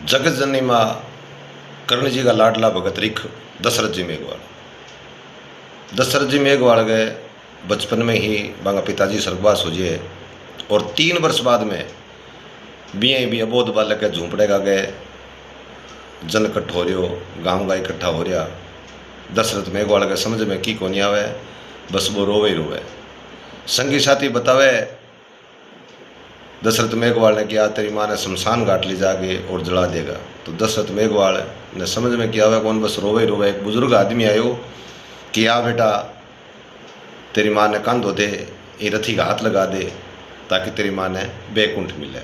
जगत जननी माँ कर्ण जी का लाडला भगत रिख दशरथ जी मेघवाल। दशरथ जी मेघवाल गए बचपन में ही बांगा पिताजी स्वर्गवास हो जिए और 3 वर्ष बाद में भी अबोध बालक के झूंपड़े का गए जन इकट्ठ हो रहो, गाँव का इकट्ठा हो रहा। दशरथ मेघवाल के समझ में की को नहीं आवे, बस वो रोवे ही रोवे। संगी साथी बतावे दशरथ मेघवाल ने किया तेरी माँ ने शमशान घाट ले जाके और जला देगा। तो दशरथ मेघवाल ने समझ में किया हुआ कौन, बस रोवे ही रोवे। एक बुजुर्ग आदमी आयो कि आ बेटा तेरी माँ ने कंध दे, ये रथी का हाथ लगा दे ताकि तेरी माँ ने बैकुंठ मिले।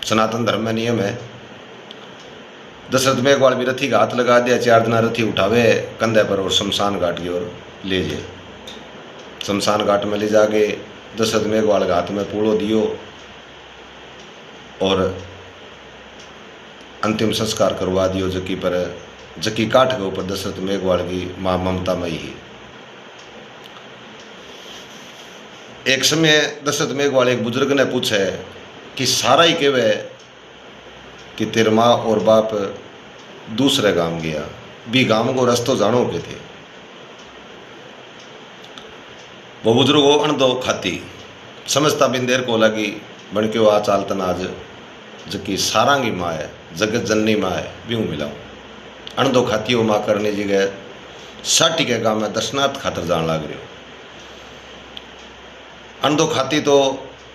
सनातन धर्म में नियम है। दशरथ मेघवाल भी रथी का हाथ लगा दिया। 4 दिन रथी उठावे कंधे पर और शमशान घाट की ओर ले जाए। शमशान घाट में ले जाके दशरथ मेघवाल के हाथ में पूड़ो दियो और अंतिम संस्कार करवा दियो। जकी काठ के ऊपर दशरथ मेघवाल की माँ ममता मई ही। एक समय दशरथ मेघवाल एक बुजुर्ग ने पूछे कि सारा ही कहवे कि तेरे माँ और बाप दूसरे गांव गया, भी गांव को रस्तो जानो के थे। वो बुजुर्ग हो अणदो खाती समझता बिन देर को लगी बन के आ चालतन आज जबकि सारांगी माँ है, जगत जननी माँ है, ब्यूँ मिलाऊँ। अणदो खाती हो माँ करने जी गए साटी के गाँव में दर्शनार्थ खातर जान लग रहे हो। अणदो खाती तो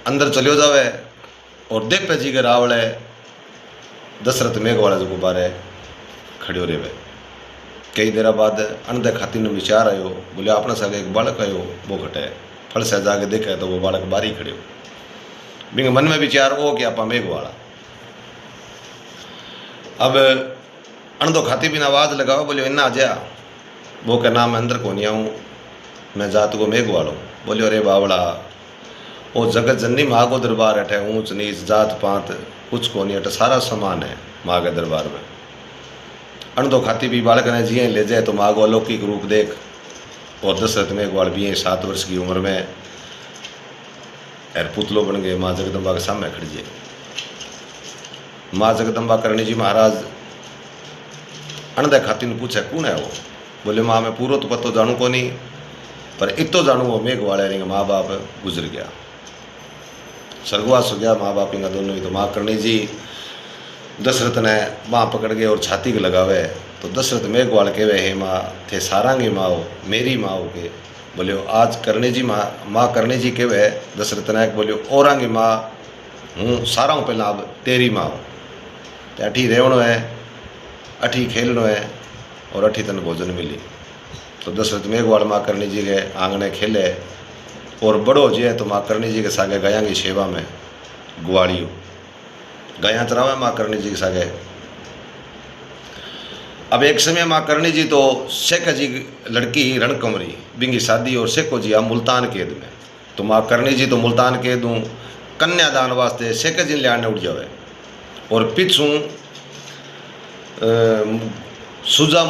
अंदर चलियो जावे और देपे जी के रावले दशरथ मेघवाल जो बारे खड़ियो रहे। कई देर बाद अणदे खाती ने विचार आयो, बोले अपने साथ एक बालक आयो वो घटे फल से जाके देखे तो वो बालक बारी खड़ियो। बिंग मन में विचार वो कि आपा मेघवाला। अब अणदो खाती बिना आवाज लगाओ, बोलियो इन्ना जा वो के नाम अंदर को नहीं आऊँ, मैं जात को मेघवाल हूँ। बोलियो अरे बावड़ा वो जगत जननी माँ को दरबार अठे ऊंच नीच जात पात कुछ को नहीं अटे सारा समान है माँ के दरबार में। अणदो खाती भी बालक ने जिये ले जाए तो माँ को अलौकिक रूप देख और दशरथ मेघवाल भी 7 वर्ष की उम्र में पुतलो बन गए माँ जगदम्बा के सामने खड़ी जाए। माँ जगदम्बा करणी जी महाराज अणदे खाती ने पूछे कौन है वो। बोले माँ मैं पूरा तो पतो जानू को नहीं, पर इतो जानू वो मेघवाले माँ बाप गुजर गया, स्वर्गवास हो गया माँ बाप इनका दोनों ही। तो माँ करणी जी दशरथ ने माँ पकड़ के और छाती के लगावे तो दशरथ मेघवाल कहवे हे माँ थे सारांगी माँ हो, मेरी माँ हो के। बोलियो आज करणी जी माँ करणी जी कहवे दशरथ ने, बोलियो औरांगी माँ हूँ सारा हूँ पहला अब तेरी माँ हो। अठी रेवणो है, अठी खेलनो है और अठी तन भोजन मिली। तो दशरथ मेघवाल माँ करणी जी के आंगने खेले और बड़ो जे तो माँ करणी जी के सागे गया की सेवा में गुआड़ियो गया चरावे माँ करणी जी के सागे। अब एक समय माँ करणी जी तो शेख जी लड़की रणकमरी बिंगी शादी और शेखो जी आ मुल्तान कैद में। तो माँ करणी जी तो मुल्तान कैद हूँ कन्यादान वास्ते शेख जी ले आने उठ जावे और पिछू सुजा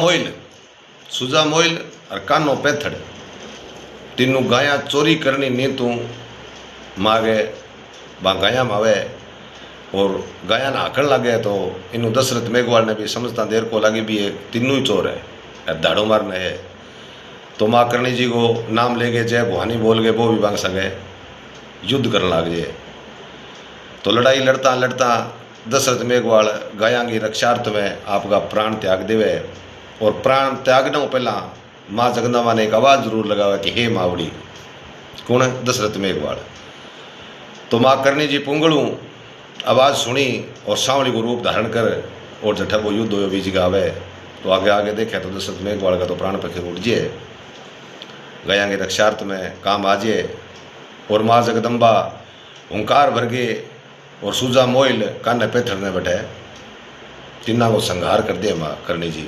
मोइल और कानो पैथड़ तीनों गाया चोरी करनी नहीं तू मागे बा गाया मावे और गाया ना आखण लगे। तो इनू दशरथ मेघवाल ने भी समझता देर को लगी भी ये तीनों ही चोर है दाड़ो मारने है। तो माँ करणी जी को नाम ले गए जय भवानी बोल गए वो भी बांग सके युद्ध करने लग जाए। तो लड़ाई लड़ता लड़ता दशरथ मेघवाल गाया की रक्षार्थ में आपका प्राण त्याग देवे और प्राण त्यागने को पहला माँ जगदम्बा ने एक आवाज़ जरूर लगावा कि हे मावड़ी। कौन है? दशरथ मेघवाल। तो माँ करणी जी पुंगड़ू आवाज़ सुनी और सांवली को रूप धारण कर और जठा वो युद्ध हो बीज गावे। तो आगे आगे देखे तो दशरथ मेघवाल का तो प्राण पखे उठ जाए, गया के रक्षार्थ में काम आ जाए और माँ जगदम्बा हुंकार भर गए और सूजा मोइल कान्ने पैथड़ने बैठे तीना को संहार कर दिया माँ करणी जी।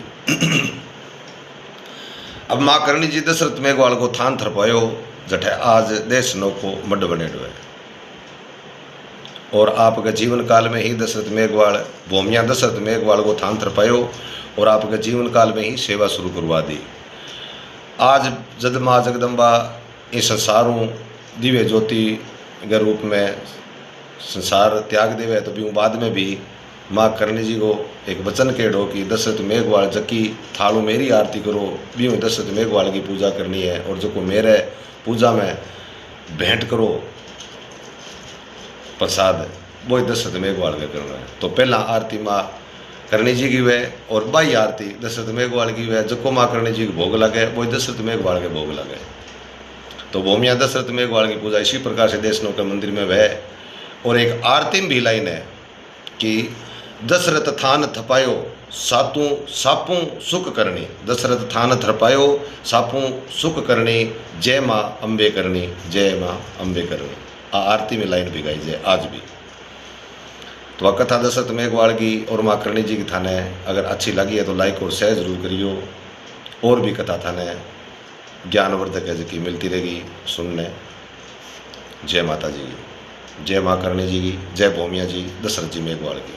अब माँ करणी जी दशरथ मेघवाल को थान थरपायो जठे आज देश नो को मड बने हुए और आपके जीवन काल में ही दशरथ मेघवाल भूमिया दशरथ मेघवाल को थान थरपायो और आपके जीवन काल में ही सेवा शुरू करवा दी। आज जद माँ जगदम्बा इस संसारों दिव्य ज्योति के रूप में संसार त्याग देवे तो भी बाद में भी माँ करणी जी को एक वचन केड़ो कि दशरथ मेघवाल जकी थालू मेरी आरती करो भी दशरथ मेघवाल की पूजा करनी है, और जो को मेरे पूजा में भेंट करो प्रसाद वो दशरथ मेघवाल के करना है। तो पहला आरती माँ करणी जी की वे और बाई आरती दशरथ मेघवाल की वे, जो माँ करणी जी को भोग लगे वो दशरथ मेघवाल के भोग लगे। तो भूमिया दशरथ मेघवाल की पूजा इसी प्रकार से देशनों के मंदिर में वह। और एक आरती में भी लाइन है कि दशरथ थान थपायो सातू सापू सुख करनी, दशरथ थान थपायो सापू सुख करनी, जय माँ अम्बे करनी, जय माँ अम्बे करनी। आरती में लाइन भी गाई जाए आज भी। तो वह कथा दशरथ मेघवाल की और माँ करणी जी की थाने अगर अच्छी लगी है तो लाइक और शेयर जरूर करियो। और भी कथा थाने ज्ञानवर्धक है की मिलती रहेगी सुनने। जय माता जी की, जय माँ करणी जी की, जय भूमिया जी दशरथ जी मेघवाल की।